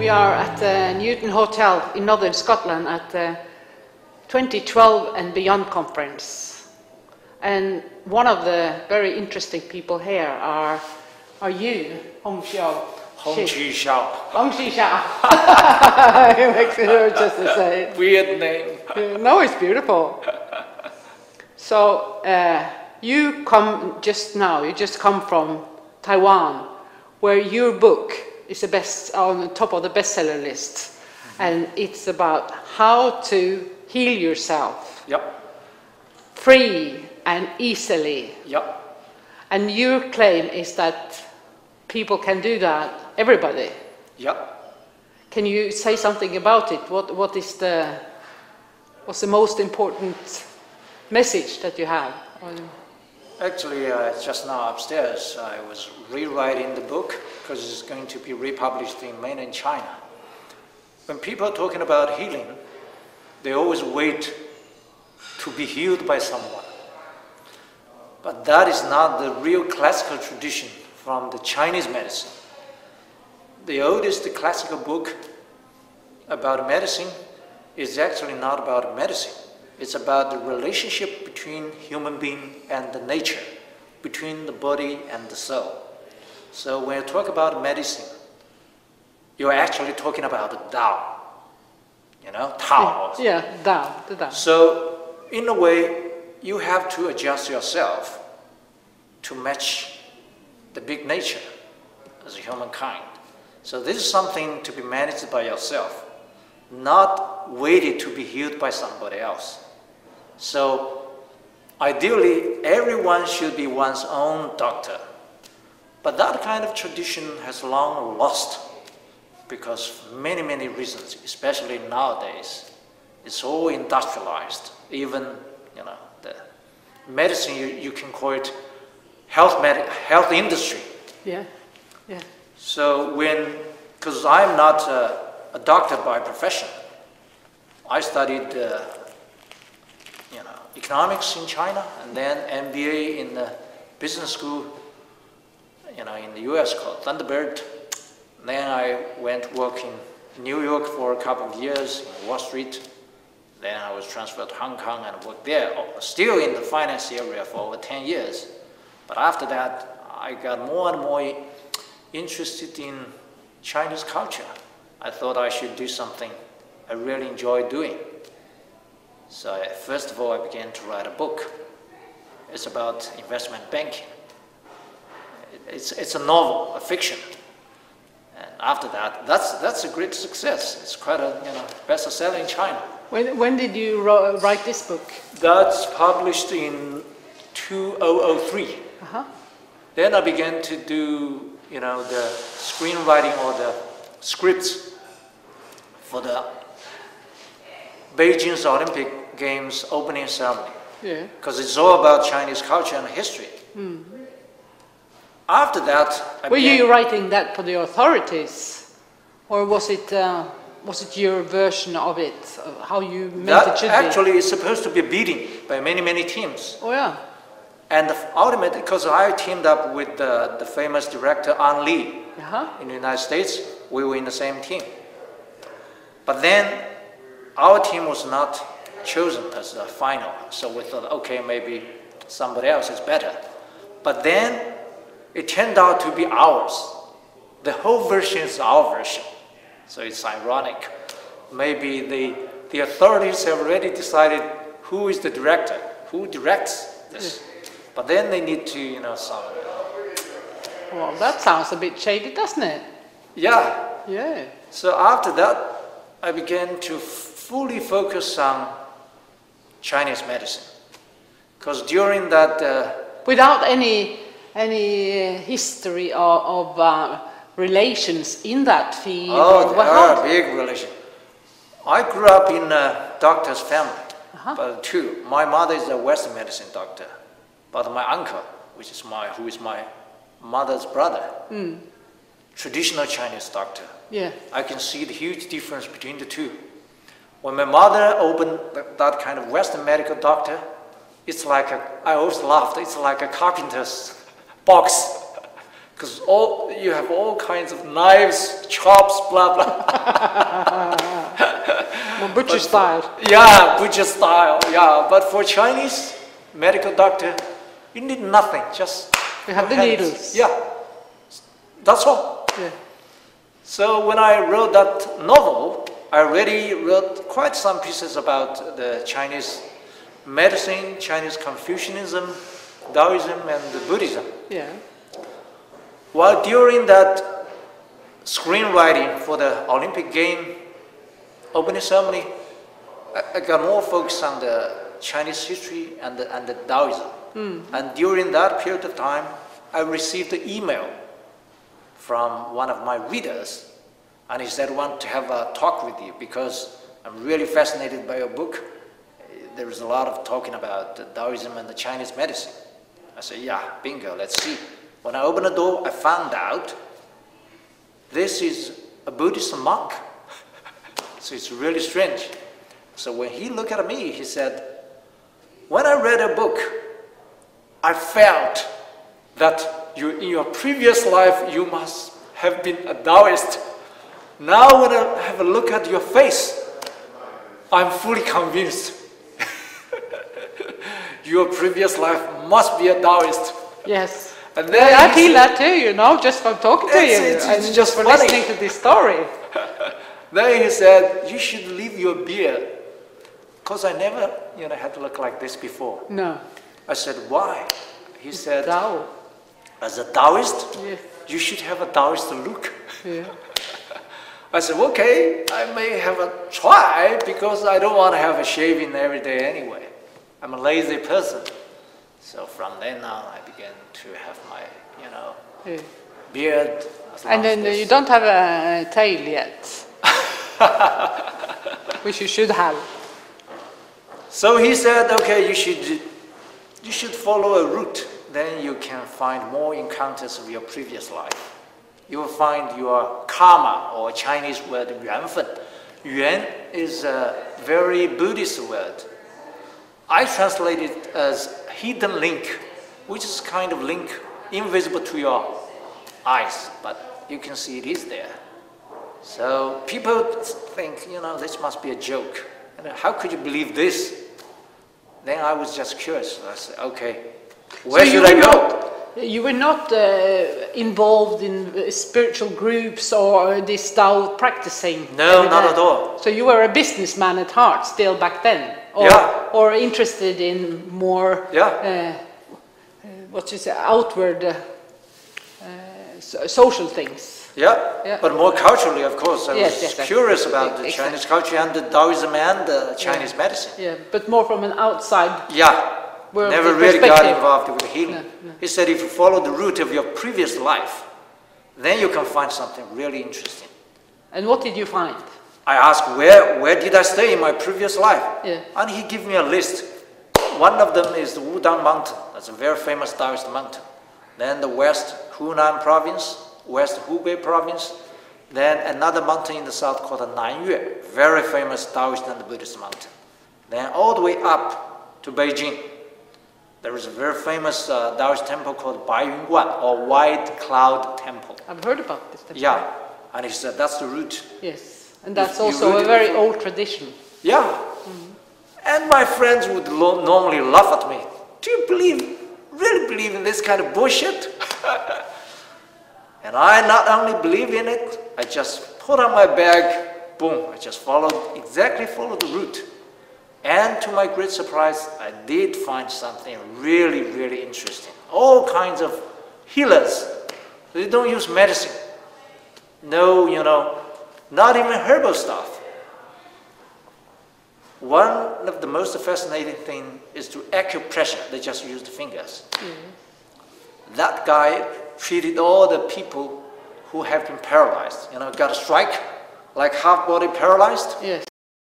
We are at the Newton Hotel in Northern Scotland at the 2012 and Beyond conference. And one of the very interesting people here are you, Hongchi Xiao. Hongchi Xiao. It makes it hurt just to say it. Weird name. No, it's beautiful. So you just come from Taiwan, where your book is on the top of the bestseller list, and it's about how to heal yourself. Yep. Free and easily. Yep. And your claim is that people can do that, everybody. Yep. Can you say something about it? What's the most important message that you have? Actually, just now upstairs, I was rewriting the book because it's going to be republished in mainland China. When people are talking about healing, they always wait to be healed by someone. But that is not the real classical tradition from the Chinese medicine. The oldest classical book about medicine is actually not about medicine. It's about the relationship between human being and the nature, between the body and the soul. So when you talk about medicine, you're actually talking about the Tao. You know, Tao. Yeah, Tao, the Tao. So in a way, you have to adjust yourself to match the big nature as a humankind. So this is something to be managed by yourself, not waited to be healed by somebody else. So ideally, everyone should be one's own doctor. But that kind of tradition has long lost because for many, many reasons, especially nowadays. It's all industrialized. Even, you know, the medicine, you can call it health industry. Yeah, yeah. So because I'm not a doctor by profession, I studied economics in China, and then MBA in the business school, in the US called Thunderbird. Then I went work in New York for a couple of years in Wall Street. Then I was transferred to Hong Kong and worked there, still in the finance area for over 10 years. But after that, I got more and more interested in Chinese culture. I thought I should do something I really enjoy doing. So first of all, I began to write a book. It's about investment banking. It's a novel, a fiction. And after that, that's a great success. It's quite a bestseller in China. When did you write this book? That's published in 2003. Then I began to do the screenwriting or the scripts for the Beijing's Olympic Games opening ceremony. Yeah. Because it's all about Chinese culture and history. Mm. After that, were you writing that for the authorities, or was it your version of it? How you meant it should actually be? It's supposed to be beaten by many teams. Oh yeah. And ultimately, because I teamed up with the famous director An Li in the United States, we were in the same team. But then our team was not chosen as the final, so we thought, okay, maybe somebody else is better. But then it turned out to be ours. The whole version is our version. So it's ironic. Maybe the authorities have already decided who is the director, who directs this. But then they need to, Well, that sounds a bit shady, doesn't it? Yeah. Yeah. So after that, I began to fully focus on Chinese medicine. Because during that... without any history of relations in that field? Oh, there are big relations. I grew up in a doctor's family, but two. My mother is a Western medicine doctor, but my uncle, who is my mother's brother, traditional Chinese doctor. Yeah. I can see the huge difference between the two. When my mother opened that kind of Western medical doctor, it's like I always laughed, it's like a carpenter's box. because you have all kinds of knives, chops, blah blah. Well, butcher style. Yeah, butcher style. Yeah, but for Chinese medical doctor, you need nothing. Just you have the needles. Yeah, that's all. Yeah. So when I wrote that novel, I already wrote quite some pieces about the Chinese medicine, Chinese Confucianism, Taoism, and Buddhism. Yeah. While during that screenwriting for the Olympic game opening ceremony, I got more focused on the Chinese history and the Taoism. And during that period of time, I received an email from one of my readers, and he said, I want to have a talk with you because I'm really fascinated by your book. There is a lot of talking about the Taoism and the Chinese medicine. I said, yeah, bingo, let's see. When I opened the door, I found out this is a Buddhist monk. So it's really strange. So when he looked at me, he said, when I read a book, I felt that in your previous life, you must have been a Taoist. Now when I have a look at your face, I'm fully convinced. Your previous life must be a Taoist. Yes. And then I feel that too, you know, just from talking to you and just for listening to this story. Then he said, you should leave your beard. Because I never, had to look like this before. No. I said, why? He said, Tao. As a Taoist, Yes. you should have a Taoist look. Yeah. I said, okay, I may have a try because I don't want to have a shaving every day anyway. I'm a lazy person. So from then on, I began to have my, Yeah. beard. And then you don't have a tail yet, which you should have. So he said, okay, you should follow a route. Then you can find more encounters of your previous life. You will find your karma, or Chinese word, 缘分. Yuan is a very Buddhist word. I translate it as hidden link, which is kind of link invisible to your eyes, but you can see it is there. So people think, this must be a joke. And how could you believe this? Then I was just curious. I said, okay, where should I go? You were not involved in spiritual groups or this Tao practicing? No, not at all. So you were a businessman at heart still back then? Or, yeah. Or interested in more, outward social things? Yeah, but more culturally, of course. I was curious about the Chinese culture and the Taoism and the Chinese medicine. Yeah, but more from an outside. Yeah. Never really got involved with healing. No. He said if you follow the route of your previous life, then you can find something really interesting. And what did you find? I asked, where did I stay in my previous life? Yeah. And he gave me a list. One of them is the Wudang Mountain. That's a very famous Taoist mountain. Then the West Hunan province, West Hubei province. Then another mountain in the south called the Nairn, very famous Taoist and Buddhist mountain. Then all the way up to Beijing. There is a very famous Taoist temple called Baiyunguan, or White Cloud Temple. I've heard about this temple. Yeah, and he said that's the route. Yes, and that's also a very old tradition. Yeah, and my friends would normally laugh at me. Do you really believe in this kind of bullshit? And I not only believe in it, I just put on my bag, boom, I just exactly followed the route. And to my great surprise, I did find something really, really interesting. All kinds of healers. They don't use medicine. No, not even herbal stuff. One of the most fascinating things is to acupressure. They just use the fingers. That guy treated all the people who have been paralyzed. Got a strike, like half body paralyzed. Yes.